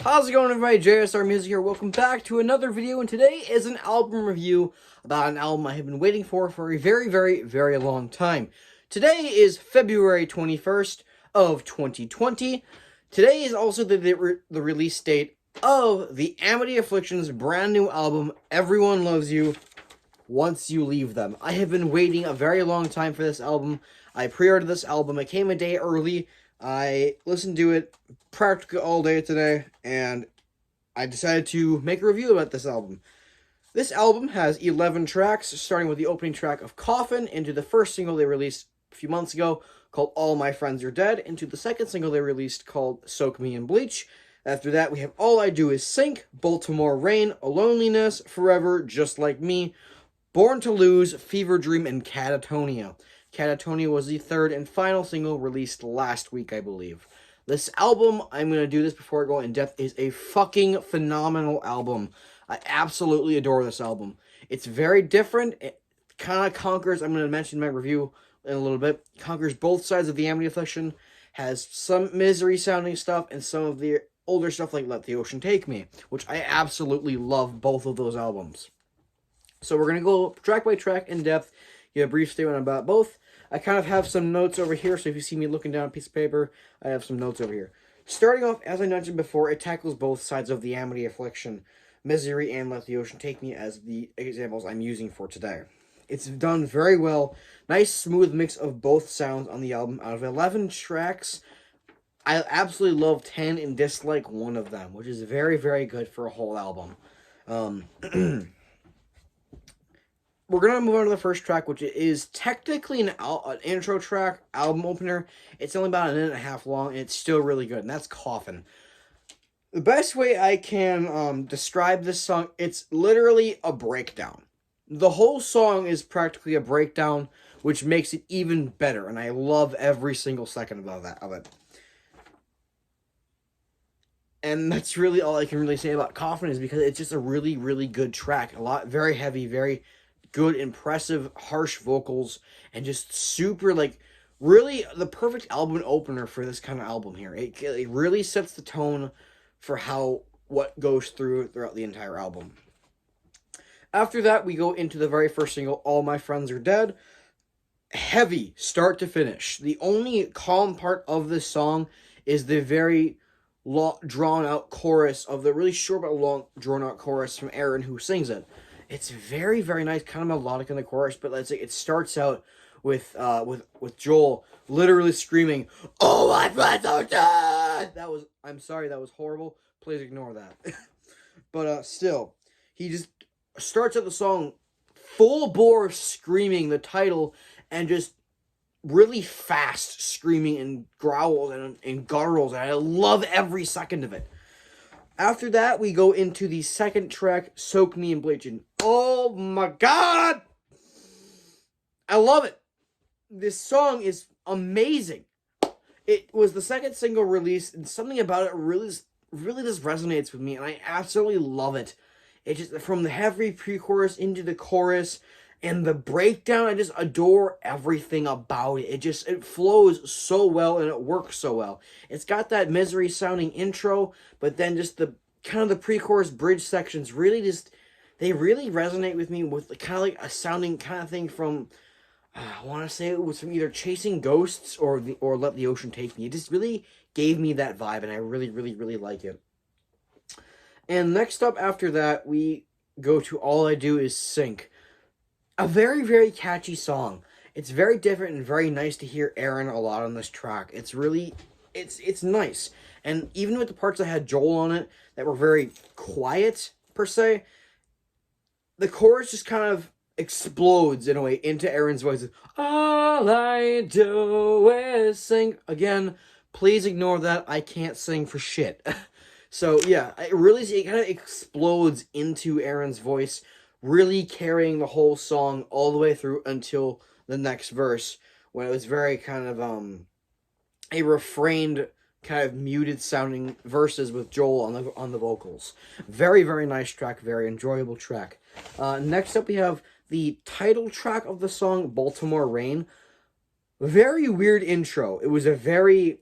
How's it going, everybody? JSR Music here. Welcome back to another video, and today is an album review about an album I have been waiting for a very long time. Today is February 21st of 2020. Today is also the release date of the Amity Affliction's brand new album, Everyone Loves You Once You Leave Them. I have been waiting a very long time for this album. I pre-ordered this album. It came a day early. I listened to it practically all day today, and I decided to make a review about this album. This album has 11 tracks, starting with the opening track of Coffin, into the first single they released a few months ago, called All My Friends Are Dead, into the second single they released, called Soak Me in Bleach. After that, we have All I Do Is Sink, Baltimore Rain, Loneliness, Forever, Just Like Me, Born to Lose, Fever Dream, and Catatonia. Catatonia was the third and final single released last week, I believe. This album, I'm going to do this before I go in depth, is a fucking phenomenal album. I absolutely adore this album. It's very different. It kind of conquers, I'm going to mention in my review in a little bit, conquers both sides of the Amity Affliction, has some misery-sounding stuff, and some of the older stuff like Let the Ocean Take Me, which I absolutely love both of those albums. So we're going to go track by track in depth, give a brief statement about both. I kind of have some notes over here, so if you see me looking down a piece of paper, I have some notes over here. Starting off, as I mentioned before, it tackles both sides of the Amity Affliction, Misery and Let the Ocean Take Me as the examples I'm using for today. It's done very well. Nice, smooth mix of both sounds on the album. Out of 11 tracks, I absolutely love 10 and dislike one of them, which is very good for a whole album. We're going to move on to the first track, which is technically an intro track, album opener. It's only about a minute and a half long, and it's still really good, and that's Coffin. The best way I can describe this song, it's literally a breakdown. The whole song is practically a breakdown, which makes it even better, and I love every single second of it. And that's really all I can really say about Coffin, is because it's just a really good track. Very heavy, very good, impressive, harsh vocals, and just super, really the perfect album opener for this kind of album here. It really sets the tone for what goes throughout the entire album. After that, we go into the very first single, All My Friends Are Dead. Heavy, start to finish. The only calm part of this song is the very drawn-out chorus of the really short but long drawn-out chorus from Aaron, who sings it. It's very nice, kind of melodic in the chorus, but it starts out with Joel literally screaming, "Oh, my friends are dead!" I'm sorry, that was horrible. Please ignore that. But still, he just starts out the song full bore screaming the title, and just really fast screaming and growls and gurgles, and I love every second of it. After that, we go into the second track, Soak Me in Bleach. Oh my god! I love it. This song is amazing. It was the second single released, and something about it really just resonates with me, and I absolutely love it. It just, from the heavy pre-chorus into the chorus, and the breakdown, I just adore everything about it. It flows so well, and it works so well. It's got that misery-sounding intro, but then just the kind of the pre-chorus bridge sections they really resonate with me with kind of like a sounding kind of thing from, I want to say it was from either Chasing Ghosts or Let the Ocean Take Me. It just really gave me that vibe, and I really like it. And next up after that, we go to All I Do Is Sink. A very catchy song. It's very different and very nice to hear Aaron a lot on this track. It's nice. And even with the parts that had Joel on it that were very quiet, per se, the chorus just kind of explodes in a way into Aaron's voice. All I do is sing. Again, please ignore that. I can't sing for shit. So yeah, it kind of explodes into Aaron's voice, really carrying the whole song all the way through until the next verse, when it was very kind of a refrained, kind of muted sounding verses with Joel on the vocals. Very nice track, very enjoyable track. Next up we have the title track of the song, Baltimore Rain. Very weird intro. It was a very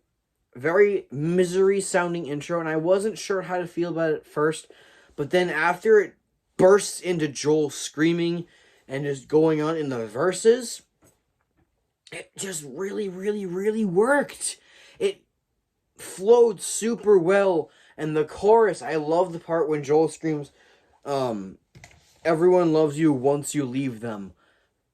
very misery sounding intro, and I wasn't sure how to feel about it at first, but then after it bursts into Joel screaming and just going on in the verses, it just really, really, really worked. It flowed super well, and the chorus, I love the part when Joel screams, um, everyone loves you once you leave them.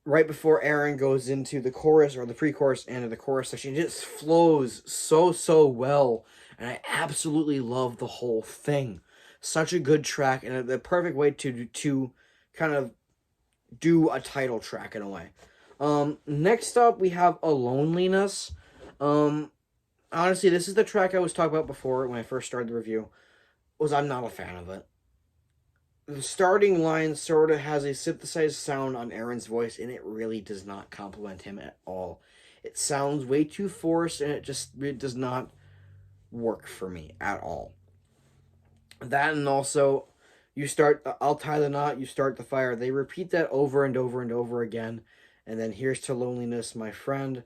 Right before Aaron goes into the chorus or the pre-chorus and the chorus section, it just flows so well, and I absolutely love the whole thing. Such a good track and the perfect way to kind of do a title track in a way. Next up we have A Loneliness. Honestly, this is the track I was talking about before when I first started the review. Was I'm not a fan of it. The starting line sort of has a synthesized sound on Aaron's voice, and it really does not compliment him at all. It sounds way too forced, and it does not work for me at all. That, and also, you start, I'll tie the knot, you start the fire. They repeat that over and over and over again, and then here's to loneliness, my friend.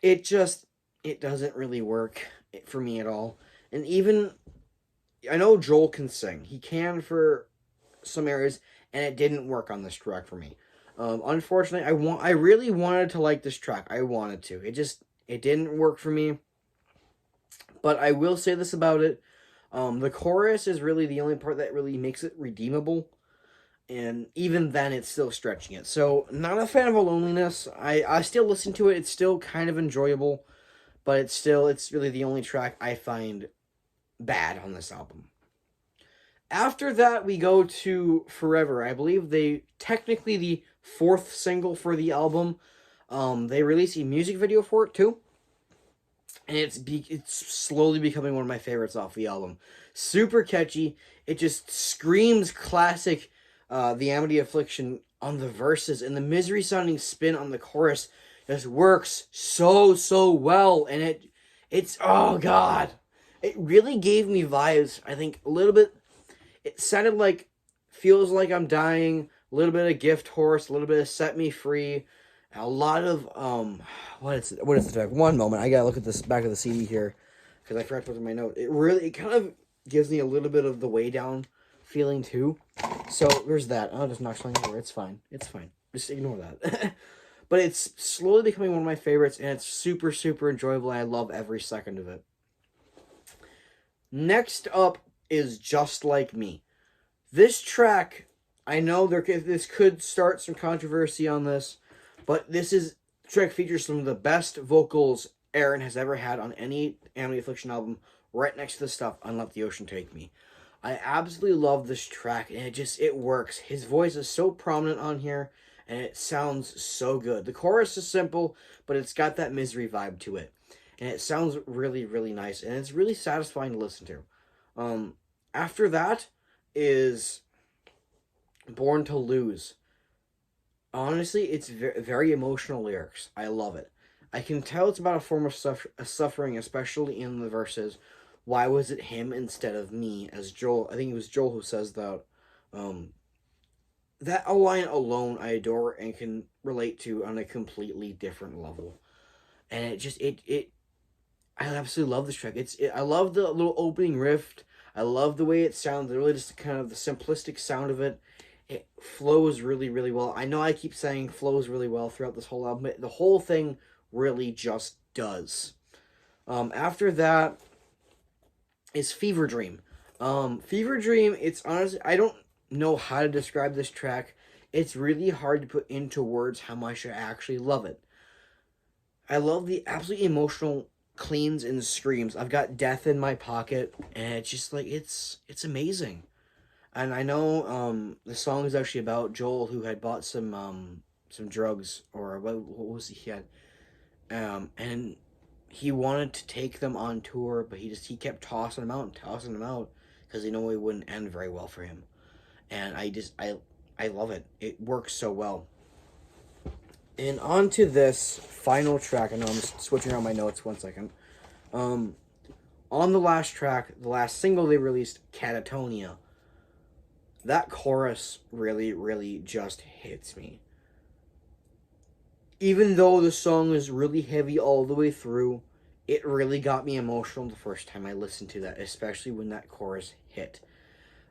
It just, it doesn't really work for me at all. And even, I know Joel can sing. He can for some areas, and it didn't work on this track for me. Unfortunately, I really wanted to like this track. I wanted to. It didn't work for me. But I will say this about it. The chorus is really the only part that really makes it redeemable. And even then, it's still stretching it. So, not a fan of A Loneliness. I still listen to it. It's still kind of enjoyable. But it's really the only track I find bad on this album. After that, we go to Forever. I believe technically the fourth single for the album. They released a music video for it too. And it's slowly becoming one of my favorites off the album. Super catchy. It just screams classic the Amity Affliction on the verses. And the misery sounding spin on the chorus just works so well. And it's, oh God. It really gave me vibes, I think, a little bit. It sounded like Feels Like I'm Dying, a little bit of Gift Horse, a little bit of Set Me Free, a lot of what is the track? One moment, I gotta look at this back of the CD here because I forgot to put in my note. It kind of gives me a little bit of the Way Down feeling too. So there's that. Oh, just knock something over. It's fine. Just ignore that. But it's slowly becoming one of my favorites, and it's super enjoyable. And I love every second of it. Next up is Just Like Me. This track, I know this could start some controversy on this, but this track features some of the best vocals Aaron has ever had on any Amity Affliction album, right next to the stuff on Let the Ocean Take Me. I absolutely love this track, and it works. His voice is so prominent on here, and it sounds so good. The chorus is simple, but it's got that misery vibe to it. And it sounds really nice, and it's really satisfying to listen to. After that is Born to Lose. Honestly, it's very emotional lyrics. I love it. I can tell it's about a form of suffering, especially in the verses. Why was it him instead of me? As Joel, I think it was Joel who says that. That line alone I adore and can relate to on a completely different level. And I absolutely love this track. I love the little opening riff. I love the way it sounds. Really just kind of the simplistic sound of it. It flows really well. I know I keep saying flows really well throughout this whole album. The whole thing really just does. After that is Fever Dream. Fever Dream, it's honestly, I don't know how to describe this track. It's really hard to put into words how much I actually love it. I love the absolutely emotional cleans and screams. I've got Death in My Pocket, and it's just like, it's amazing. And I know the song is actually about Joel, who had bought some drugs, or what was he had, and he wanted to take them on tour, but he kept tossing them out because he knew it wouldn't end very well for him. And I love it. It works so well. And on to this final track. I know I'm just switching around my notes 1 second. On the last track, the last single they released, Catatonia, that chorus really just hits me. Even though the song is really heavy all the way through, it really got me emotional the first time I listened to that, especially when that chorus hit.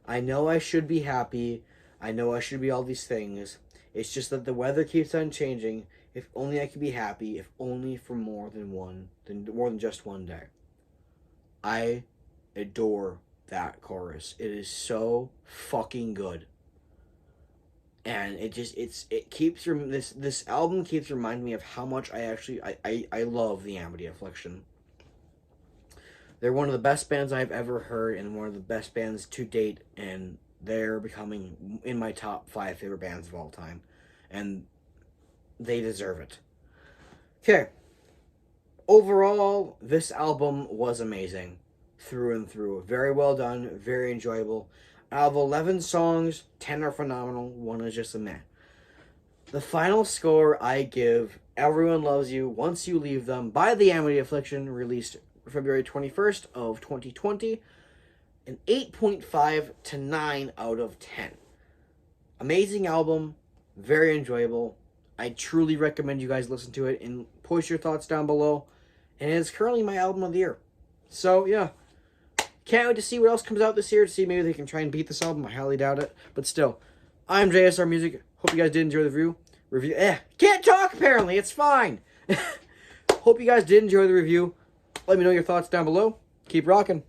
I know I should be happy. I know I should be all these things. It's just that the weather keeps on changing. If only I could be happy, if only for more than just one day. I adore that chorus. It is so fucking good. And it keeps this album keeps reminding me of how much I love the Amity Affliction. They're one of the best bands I've ever heard, and one of the best bands to date, and they're becoming in my top 5 favorite bands of all time, and they deserve it. Okay, overall, this album was amazing, through and through. Very well done, very enjoyable. Out of 11 songs, 10 are phenomenal, 1 is just a meh. The final score I give Everyone Loves You Once You Leave Them by the Amity Affliction, released February 21st of 2020, an 8.5 to 9 out of 10. Amazing album, very enjoyable. I truly recommend you guys listen to it and post your thoughts down below. And it's currently my album of the year. So, yeah. Can't wait to see what else comes out this year, to see maybe they can try and beat this album. I highly doubt it. But still, I'm JSR Music. Hope you guys did enjoy the review. Can't talk apparently. It's fine. Hope you guys did enjoy the review. Let me know your thoughts down below. Keep rocking.